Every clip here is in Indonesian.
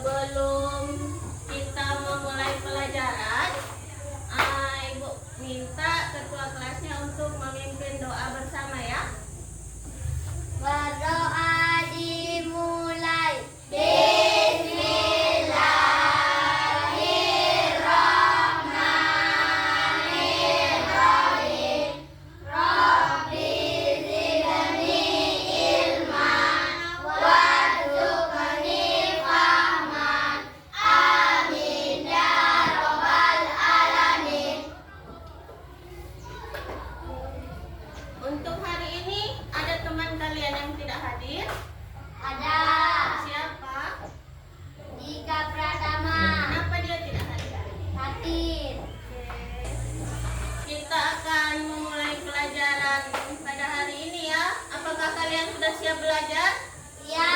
sebelum kita memulai pelajaran, Ibu minta ketua kelasnya untuk memimpin doa bersama ya. Berdoa dimulai. Bismillahirrahmanirrahim. Rabbi zidni ilman warzuqni fahman. Amin ya rabbal alamin. Untuk hari ini ada teman kalian yang tidak hadir? Ada Siapa? Dika Pratama. Kenapa dia tidak hadir? Hadir. Kita akan memulai pelajaran pada hari ini ya. Apakah kalian sudah siap belajar? Ya.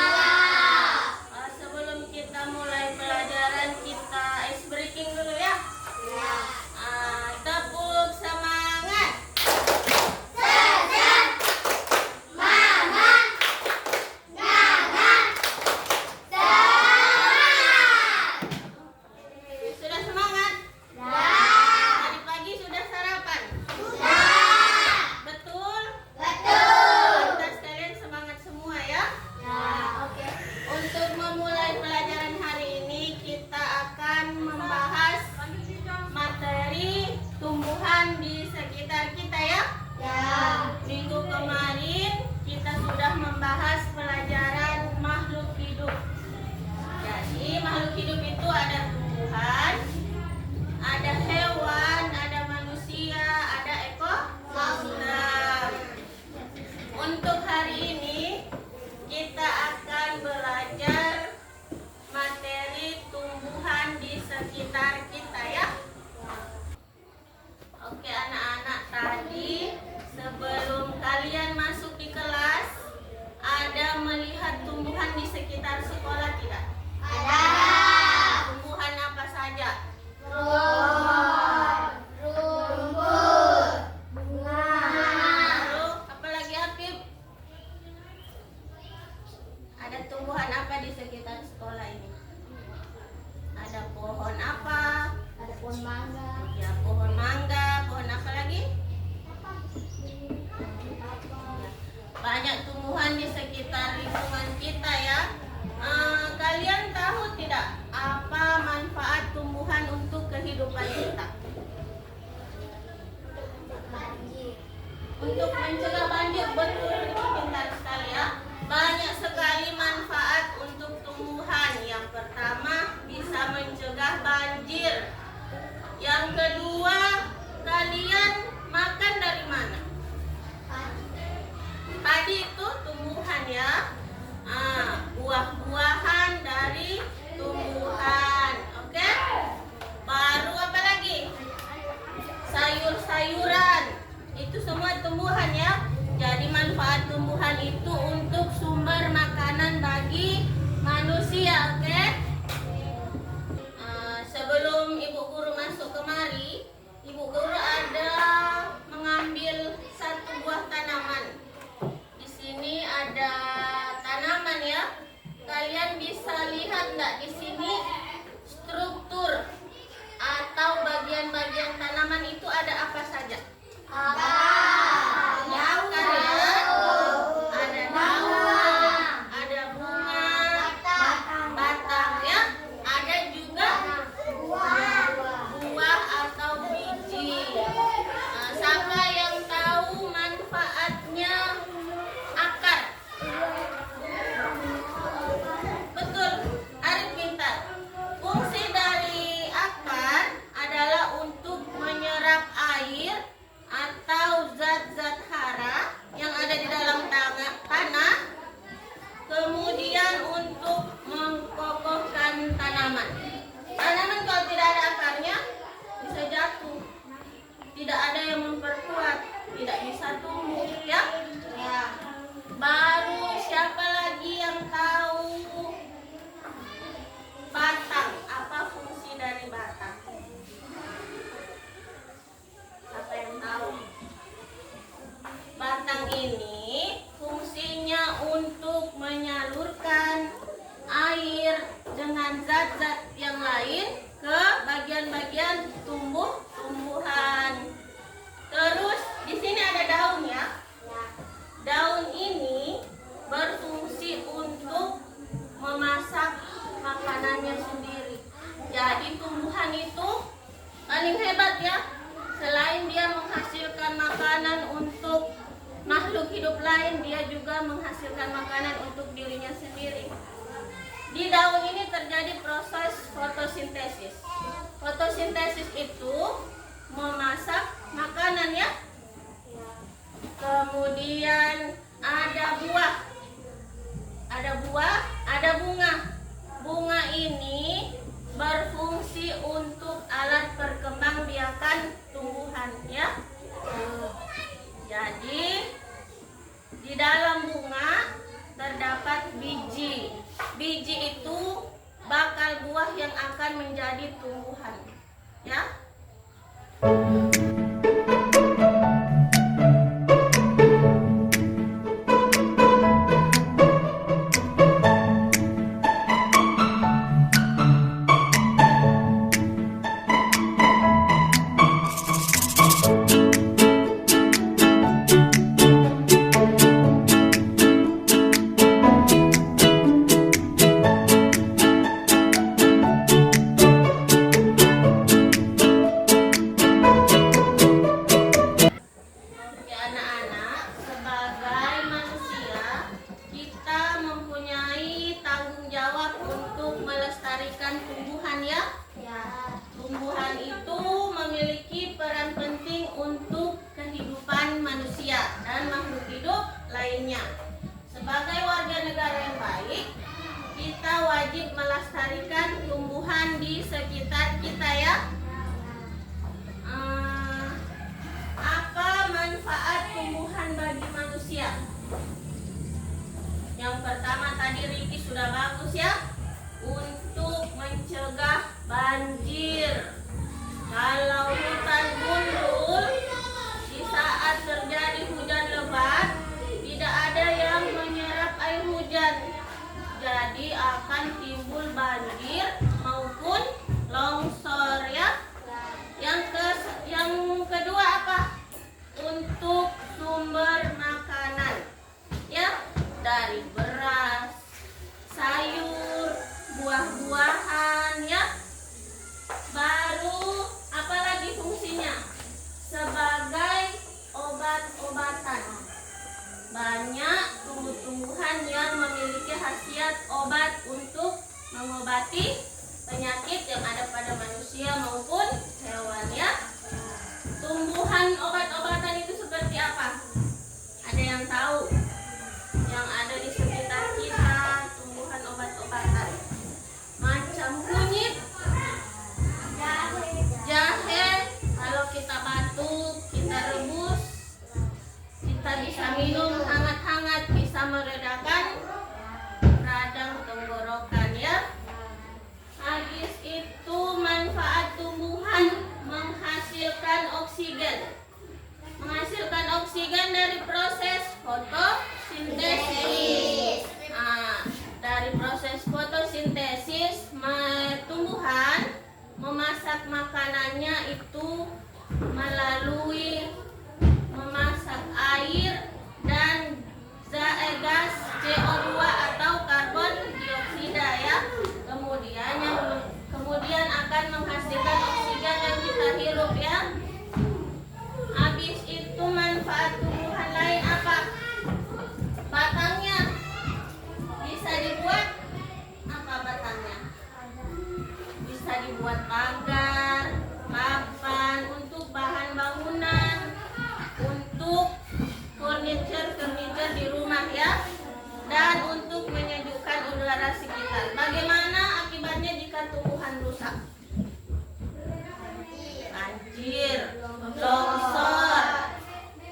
Sebelum kita mulai pelajaran, kita ice breaking dulu ya. Ya. Tepuk semangat. Sehat. Mama. Nana. Semangat. Sudah semangat? Dah. Tadi pagi sudah sarapan? Sudah. Betul? Betul. Kita sekalian semangat semua ya. Ya, oke. Untuk memulai pelajaran hari ini, kita akan membahas materi tumbuhan di sekitar kita ya. Ya. Minggu kemarin kita sudah membahas pelajaran makhluk hidup. Jadi makhluk hidup itu ada tumbuhan, ada hewan, ada manusia, ada ekosistem. Untuk hari ini kita akan belajar materi tumbuhan di sekitar kita ya. Oke anak-anak, tadi sebelum kalian masuk di kelas, ada melihat tumbuhan di sekitar sekolah tidak? Ada. Tumbuhan apa saja? Pohon, rumput, bunga. Lalu apa lagi Habib? Ada tumbuhan apa di sekitar sekolah ini? Ada pohon apa? Ada pohon mangga. Ya, pohon mangga. Pohon apa lagi? Banyak tumbuhan di sekitar lingkungan kita ya. Kalian tahu tidak apa manfaat tumbuhan untuk kehidupan kita? Banjir. Untuk mencegah banjir, betul, pintar sekali ya. Banyak sekali manfaat untuk tumbuhan. Yang pertama, bisa mencegah banjir. Yang kedua, kalian makan dari mana? Padi itu tumbuhan ya. Buah-buahan dari tumbuhan. Oke? Baru apa lagi? Sayur-sayuran. Itu semua tumbuhan ya. Jadi manfaat tumbuhan itu untuk sumber makanan bagi manusia, oke? Sebelum Ibu Guru masuk kemari, Ibu Guru ada mengambil satu buah tanaman. Di sini ada tanaman ya. Kalian bisa lihat enggak di sini struktur atau bagian-bagian tanaman itu ada apa saja? Apa? Ya, kan ya? Ada daun, ada bunga, batang ya. Ada juga buah atau biji. Siapa yang tahu manfaatnya akar? Betul, Arif pintar. Fungsi dari akar adalah untuk menyerap air atau zat-zat hara yang ada di dalam tanah, kemudian untuk mengkokohkan tanaman. Tanaman kalau tidak ada akarnya bisa jatuh, tidak ada yang memperkuat, tidak bisa tumbuh ya. Ya. Baru siapa lagi yang tahu batang? Apa fungsi dari batang? Siapa yang tahu? Batang ini fungsinya untuk menyalurkan air, dengan zat-zat yang lain ke bagian-bagian tumbuhan. Terus di sini ada daun ya. Daun ini berfungsi untuk memasak makanannya sendiri. Jadi tumbuhan itu paling hebat ya. Selain dia menghasilkan makanan untuk makhluk hidup lain, dia juga menghasilkan makanan untuk dirinya sendiri. Di daun ini terjadi proses fotosintesis. Fotosintesis itu memasak makanan ya. Kemudian ada buah. Ada bunga. Bunga ini berfungsi untuk alat perkembangbiakan tumbuhan ya. Jadi di dalam bunga terdapat biji. Biji itu bakal buah yang akan menjadi tumbuhan ya. Tumbuhan ya. Tumbuhan itu memiliki peran penting untuk kehidupan manusia dan makhluk hidup lainnya. Sebagai warga negara yang baik, kita wajib melestarikan tumbuhan di sekitar kita ya. Apa manfaat tumbuhan bagi manusia? Yang pertama tadi Riki sudah bagus ya. Untuk mencegah banjir. Kalau hutan gundul di saat terjadi hujan lebat, tidak ada yang menyerap air hujan. Jadi akan timbul banjir maupun longsor ya. Yang kedua apa? Untuk sumber makanan. Ya, dari beras, sayur, buah-buahan ya. Baru apalagi fungsinya? Sebagai obat-obatan. Banyak tumbuh-tumbuhan yang memiliki khasiat obat untuk mengobati penyakit yang ada pada manusia maupun hewan ya. Tumbuhan obat-obatan itu seperti apa? Ada yang tahu? Yang ada di sekitar kita, tumbuhan obat-obatan. Macam kunyit, jahe, kalau kita batuk, kita rebus, kita bisa minum hangat-hangat, bisa meredakan radang tenggorokan ya. Habis itu manfaat tumbuhan menghasilkan oksigen. Menghasilkan oksigen dari proses fotosintesis. Dari proses fotosintesis, tumbuhan memasak makanannya itu melalui memasak air dan gas CO2 atau karbon dioksida ya. Kemudian akan menghasilkan oksigen yang kita hirup ya. Habis itu manfaat tumbuhan lain apa? Batangnya bisa dibuat apa batangnya? Bisa dibuat pagar, papan, untuk bahan bangunan, untuk furniture di rumah ya, dan untuk menyejukkan udara sekitar. Bagaimana akibatnya jika tumbuhan rusak? Banjir, longsor,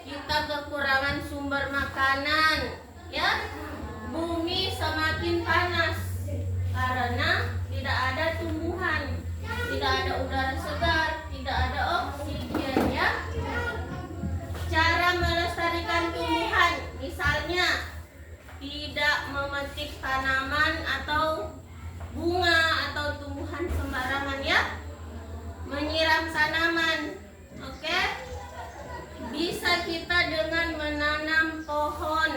kita kekurangan sumber makanan ya. Bumi semakin panas karena tidak ada tumbuhan, tidak ada udara segar, tidak ada oksigen ya. Cara melestarikan tumbuhan, misalnya tidak memetik tanaman atau bunga tumbuhan tanaman. Oke? Bisa kita dengan menanam pohon.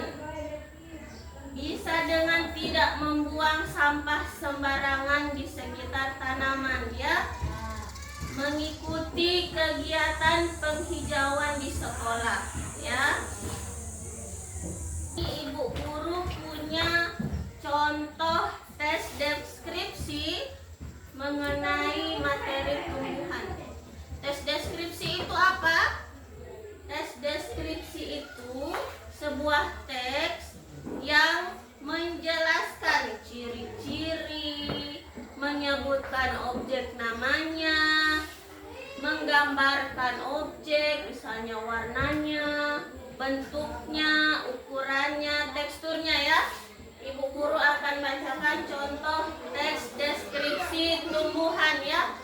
Bisa dengan tidak membuang sampah sembarangan di sekitar tanaman ya. Mengikuti kegiatan penghijauan di sekolah ya. Ibu guru punya contoh tes deskripsi mengenai materi tumbuhan. Tes deskripsi itu apa? Tes deskripsi itu sebuah teks yang menjelaskan ciri-ciri, menyebutkan objek namanya, menggambarkan objek, misalnya warnanya, bentuknya, ukurannya, teksturnya ya. Ibu guru akan bacakan contoh teks deskripsi tumbuhan ya.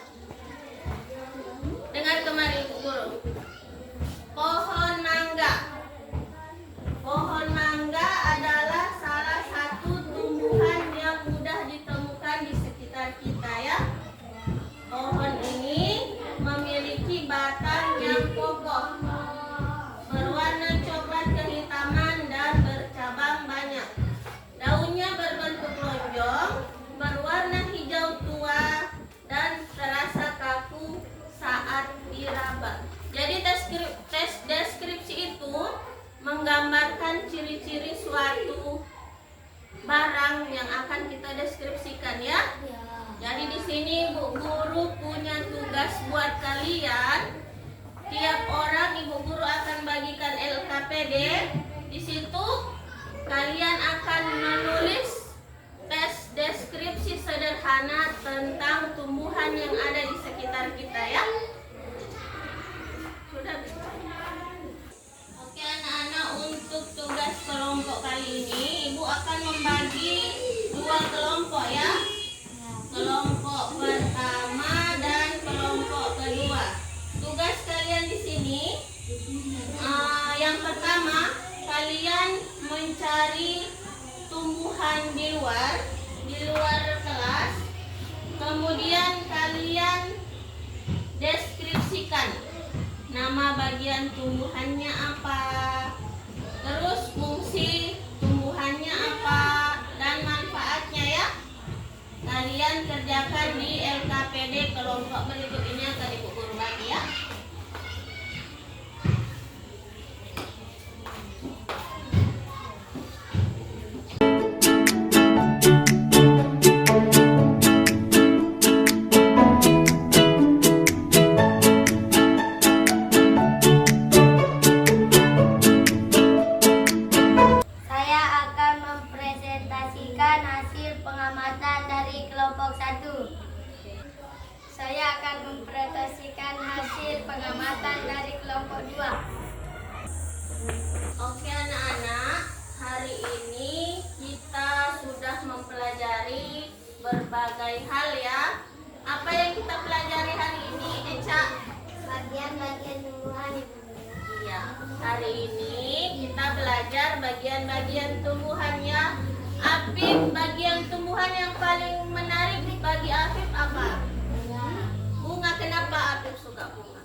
Dengar kemari Ibu guru. Pohon mangga. Pohon mangga adalah salah satu tumbuhan yang mudah ditemukan di sekitar kita ya. Pohon ini memiliki batang yang kokoh, berwarna coklat kehitaman dan bercabang banyak. Daunnya berbentuk lonjong, berwarna hijau tua dan terasa kaku saat diraba. Jadi tes deskripsi itu menggambarkan ciri-ciri suatu barang yang akan kita deskripsikan ya. Jadi di sini Ibu guru punya tugas buat kalian. Tiap orang Ibu guru akan bagikan LKPD. Di situ kalian akan menulis tes deskripsi sederhana tentang tumbuhan yang ada di sekitar kita ya. Sudah bisa? Oke anak-anak, untuk tugas kelompok kali ini Ibu akan membagi dua kelompok ya. Kelompok pertama dan kelompok kedua. Tugas kalian di sini yang pertama, kalian mencari tumbuhan di luar kelas. Kemudian kalian deskripsikan nama bagian tumbuhannya apa, terus fungsi tumbuhannya apa, dan manfaatnya ya. Kalian kerjakan di LKPD kelompok berikut ini akan Ibu guru bagi ya. Saya akan mempresentasikan hasil pengamatan dari kelompok 1. Saya akan mempresentasikan hasil pengamatan dari kelompok 2. Oke anak-anak, hari ini kita sudah mempelajari berbagai hal ya. Apa yang kita pelajari hari ini, Eca? Bagian-bagian tumbuhan. Iya, hari ini kita belajar bagian-bagian tumbuhannya. Afif, bagian tumbuhan yang paling menarik bagi Afif apa? Bunga. Kenapa Afif suka bunga?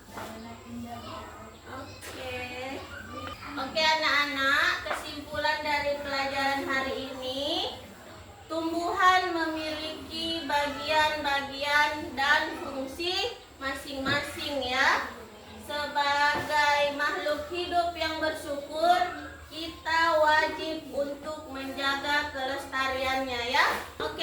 Oke anak-anak, kesimpulan dari pelajaran hari ini, tumbuhan memiliki bagian-bagian dan fungsi masing-masing ya. Sebagai makhluk hidup yang bersyukur, kita wajib untuk menjaga kelestariannya ya. Oke.